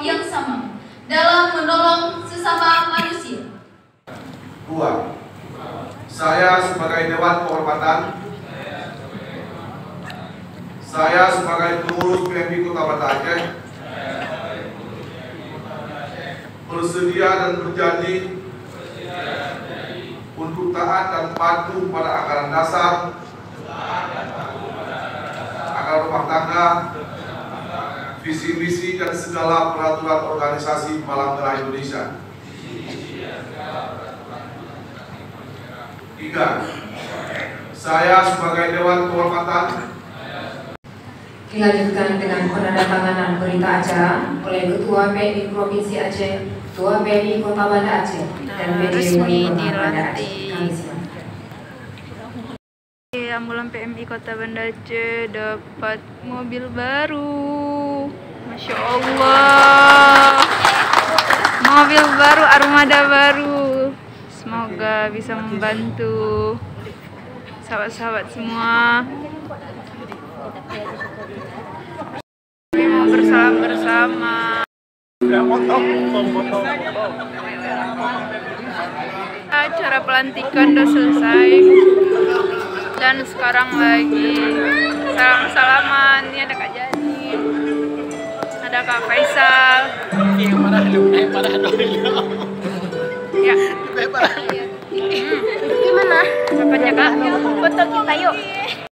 yang sama dalam menolong sesama manusia. 2. Saya sebagai Dewan Kehormatan, saya sebagai pengurus PMI Kota Banda Aceh bersedia dan berjanji untuk taat dan patuh pada anggaran dasar, anggaran rumah tangga, visi misi dan segala peraturan organisasi Palang Merah Indonesia. 3. Saya sebagai Dewan Kehormatan dilanjutkan dengan penandatanganan berita acara oleh Ketua PMI Provinsi Aceh, Ketua PMI Kota Banda Aceh, dan PDW Kota Banda Aceh. Kami silakan. Ambulan PMI Kota Banda Aceh dapat mobil baru. Masya Allah, mobil baru, armada baru. Semoga bisa membantu sahabat-sahabat semua. Kami mau bersalam bersama. Acara pelantikan sudah selesai dan sekarang lagi salam-salaman. Ini ada Kak Jani, ada Kak Faisal. Ya. Gimana? Apanya Kak? Foto kita yuk.